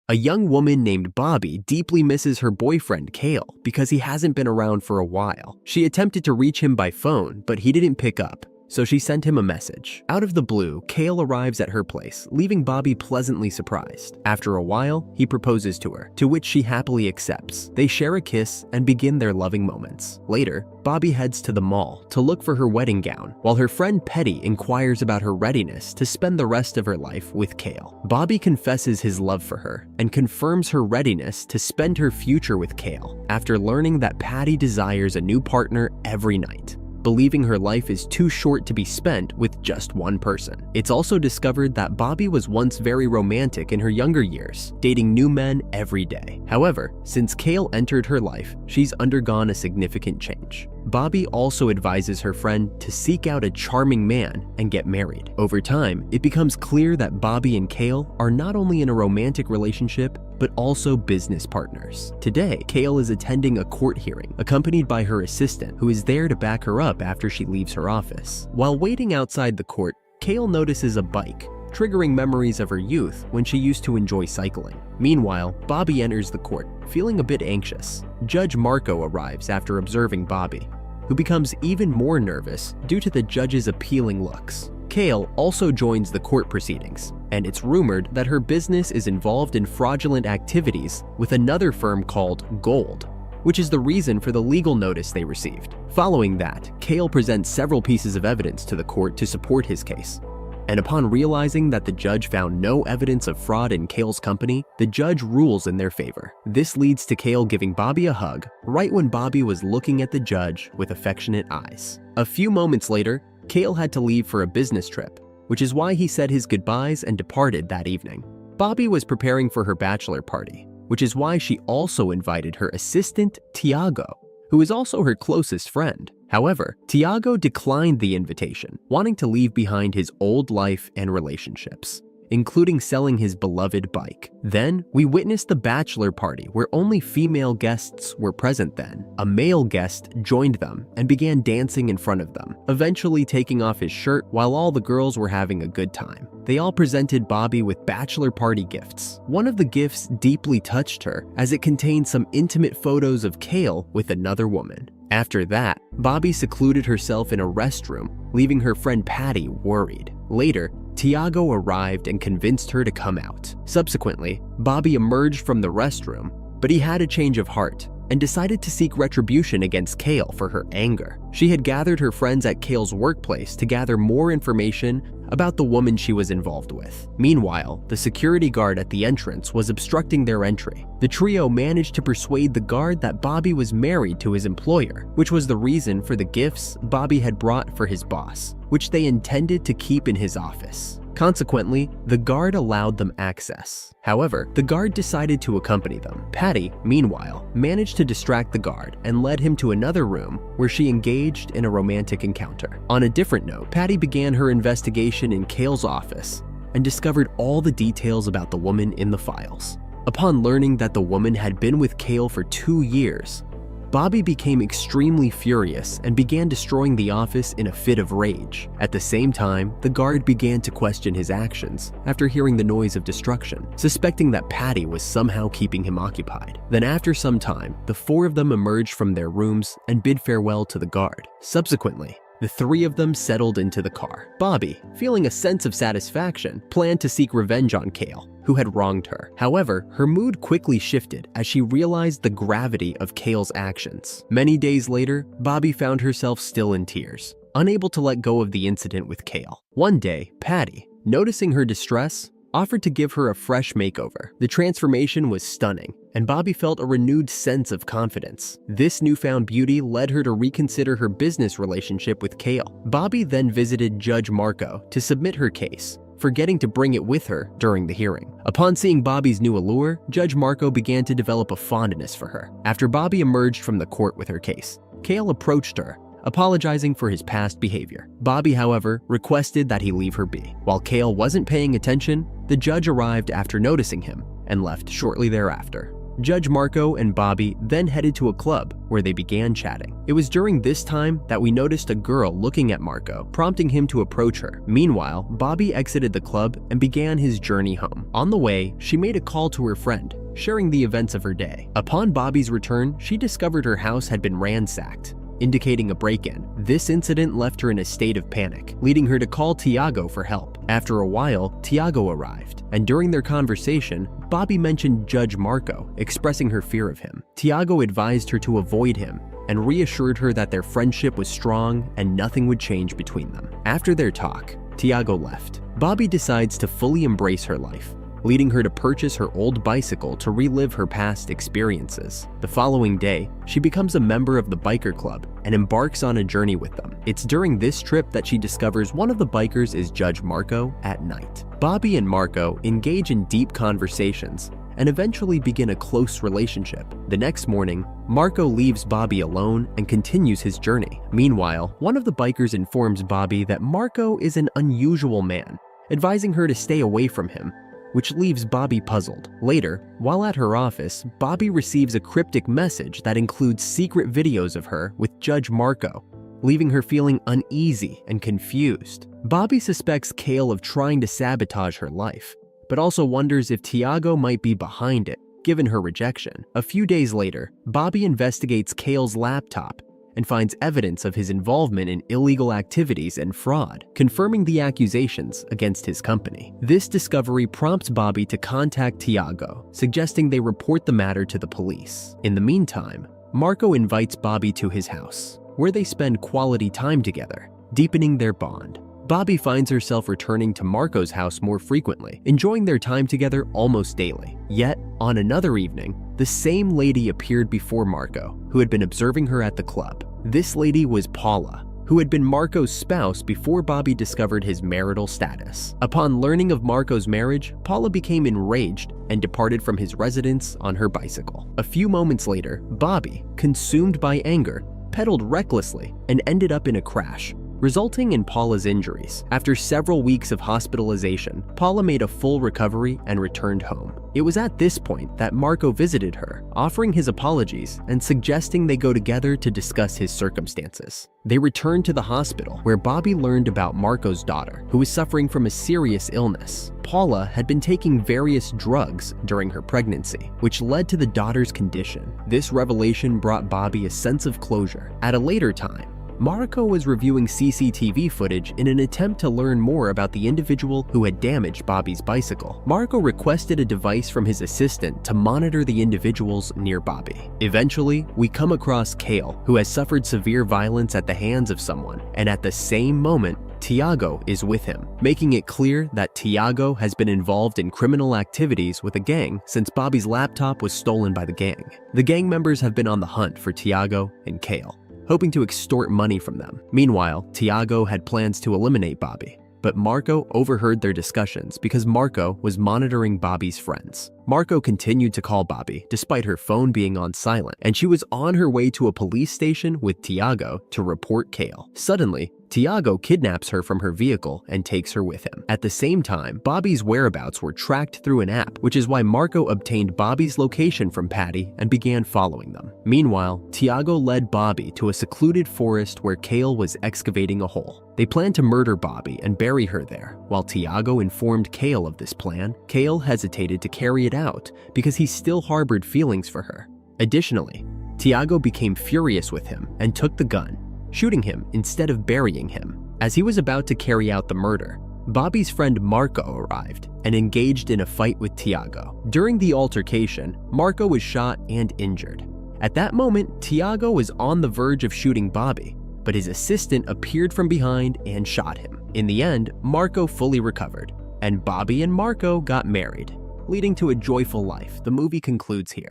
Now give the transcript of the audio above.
A young woman named Babi deeply misses her boyfriend Kale because he hasn't been around for a while. She attempted to reach him by phone, but he didn't pick up, so she sent him a message. Out of the blue, Kale arrives at her place, leaving Babi pleasantly surprised. After a while, he proposes to her, to which she happily accepts. They share a kiss and begin their loving moments. Later, Babi heads to the mall to look for her wedding gown, while her friend Petty inquires about her readiness to spend the rest of her life with Kale. Babi confesses his love for her and confirms her readiness to spend her future with Kale after learning that Patty desires a new partner every night, believing her life is too short to be spent with just one person. It's also discovered that Babi was once very romantic in her younger years, dating new men every day. However, since Kale entered her life, she's undergone a significant change. Babi also advises her friend to seek out a charming man and get married. Over time, it becomes clear that Babi and Kale are not only in a romantic relationship, but also business partners. Today, Kale is attending a court hearing, accompanied by her assistant, who is there to back her up after she leaves her office. While waiting outside the court, Kale notices a bike, triggering memories of her youth when she used to enjoy cycling. Meanwhile, Babi enters the court, feeling a bit anxious. Judge Marco arrives after observing Babi, who becomes even more nervous due to the judge's appealing looks. Kale also joins the court proceedings, and it's rumored that her business is involved in fraudulent activities with another firm called Gold, which is the reason for the legal notice they received. Following that, Kale presents several pieces of evidence to the court to support his case. And upon realizing that the judge found no evidence of fraud in Kale's company, the judge rules in their favor. This leads to Kale giving Babi a hug right when Babi was looking at the judge with affectionate eyes. A few moments later, Kale had to leave for a business trip, which is why he said his goodbyes and departed that evening. Babi was preparing for her bachelor party, which is why she also invited her assistant, Tiago, who is also her closest friend. However, Tiago declined the invitation, wanting to leave behind his old life and relationships, including selling his beloved bike. Then, we witnessed the bachelor party where only female guests were present then. A male guest joined them and began dancing in front of them, eventually taking off his shirt while all the girls were having a good time. They all presented Babi with bachelor party gifts. One of the gifts deeply touched her as it contained some intimate photos of Kale with another woman. After that, Babi secluded herself in a restroom, leaving her friend Patty worried. Later, Tiago arrived and convinced her to come out. Subsequently, Babi emerged from the restroom, but he had a change of heart and decided to seek retribution against Kale for her anger. She had gathered her friends at Kale's workplace to gather more information about the woman she was involved with. Meanwhile, the security guard at the entrance was obstructing their entry. The trio managed to persuade the guard that Babi was married to his employer, which was the reason for the gifts Babi had brought for his boss, which they intended to keep in his office. Consequently, the guard allowed them access. However, the guard decided to accompany them. Patty, meanwhile, managed to distract the guard and led him to another room where she engaged in a romantic encounter. On a different note, Patty began her investigation in Kale's office and discovered all the details about the woman in the files. Upon learning that the woman had been with Kale for 2 years, Babi became extremely furious and began destroying the office in a fit of rage. At the same time, the guard began to question his actions after hearing the noise of destruction, suspecting that Patty was somehow keeping him occupied. Then after some time, the 4 of them emerged from their rooms and bid farewell to the guard. Subsequently, the 3 of them settled into the car. Babi, feeling a sense of satisfaction, planned to seek revenge on Kale, who had wronged her. However, her mood quickly shifted as she realized the gravity of Kale's actions. Many days later, Babi found herself still in tears, unable to let go of the incident with Kale. One day, Patty, noticing her distress, offered to give her a fresh makeover. The transformation was stunning, and Babi felt a renewed sense of confidence. This newfound beauty led her to reconsider her business relationship with Kale. Babi then visited Judge Marco to submit her case, forgetting to bring it with her during the hearing. Upon seeing Babi's new allure, Judge Marco began to develop a fondness for her. After Babi emerged from the court with her case, Kale approached her, apologizing for his past behavior. Babi, however, requested that he leave her be. While Kale wasn't paying attention, the judge arrived after noticing him and left shortly thereafter. Judge Marco and Babi then headed to a club where they began chatting. It was during this time that we noticed a girl looking at Marco, prompting him to approach her. Meanwhile, Babi exited the club and began his journey home. On the way, she made a call to her friend, sharing the events of her day. Upon Babi's return, she discovered her house had been ransacked, indicating a break-in. This incident left her in a state of panic, leading her to call Tiago for help. After a while, Tiago arrived, and during their conversation, Babi mentioned Judge Marco, expressing her fear of him. Tiago advised her to avoid him and reassured her that their friendship was strong and nothing would change between them. After their talk, Tiago left. Babi decides to fully embrace her life, leading her to purchase her old bicycle to relive her past experiences. The following day, she becomes a member of the biker club and embarks on a journey with them. It's during this trip that she discovers one of the bikers is Judge Marco at night. Babi and Marco engage in deep conversations and eventually begin a close relationship. The next morning, Marco leaves Babi alone and continues his journey. Meanwhile, one of the bikers informs Babi that Marco is an unusual man, advising her to stay away from him, which leaves Babi puzzled. Later, while at her office, Babi receives a cryptic message that includes secret videos of her with Judge Marco, leaving her feeling uneasy and confused. Babi suspects Kale of trying to sabotage her life, but also wonders if Tiago might be behind it, given her rejection. A few days later, Babi investigates Kale's laptop and finds evidence of his involvement in illegal activities and fraud, confirming the accusations against his company. This discovery prompts Babi to contact Tiago, suggesting they report the matter to the police. In the meantime, Marco invites Babi to his house, where they spend quality time together, deepening their bond. Babi finds herself returning to Marco's house more frequently, enjoying their time together almost daily. Yet, on another evening, the same lady appeared before Marco, who had been observing her at the club. This lady was Paula, who had been Marco's spouse before Babi discovered his marital status. Upon learning of Marco's marriage, Paula became enraged and departed from his residence on her bicycle. A few moments later, Babi, consumed by anger, pedaled recklessly and ended up in a crash, resulting in Paula's injuries. After several weeks of hospitalization, Paula made a full recovery and returned home. It was at this point that Marco visited her, offering his apologies and suggesting they go together to discuss his circumstances. They returned to the hospital, where Babi learned about Marco's daughter, who was suffering from a serious illness. Paula had been taking various drugs during her pregnancy, which led to the daughter's condition. This revelation brought Babi a sense of closure. At a later time, Marco was reviewing CCTV footage in an attempt to learn more about the individual who had damaged Babi's bicycle. Marco requested a device from his assistant to monitor the individuals near Babi. Eventually, we come across Kale, who has suffered severe violence at the hands of someone, and at the same moment, Tiago is with him, making it clear that Tiago has been involved in criminal activities with a gang since Babi's laptop was stolen by the gang. The gang members have been on the hunt for Tiago and Kale, hoping to extort money from them. Meanwhile, Tiago had plans to eliminate Babi, but Marco overheard their discussions because Marco was monitoring Babi's friends. Marco continued to call Babi despite her phone being on silent, and she was on her way to a police station with Tiago to report Kale. Suddenly, Tiago kidnaps her from her vehicle and takes her with him. At the same time, Babi's whereabouts were tracked through an app, which is why Marco obtained Babi's location from Patty and began following them. Meanwhile, Tiago led Babi to a secluded forest where Kale was excavating a hole. They planned to murder Babi and bury her there. While Tiago informed Kale of this plan, Kale hesitated to carry it out because he still harbored feelings for her. Additionally, Tiago became furious with him and took the gun, shooting him instead of burying him. As he was about to carry out the murder, Babi's friend Marco arrived and engaged in a fight with Tiago. During the altercation, Marco was shot and injured. At that moment, Tiago was on the verge of shooting Babi, but his assistant appeared from behind and shot him. In the end, Marco fully recovered, and Babi and Marco got married, leading to a joyful life. The movie concludes here.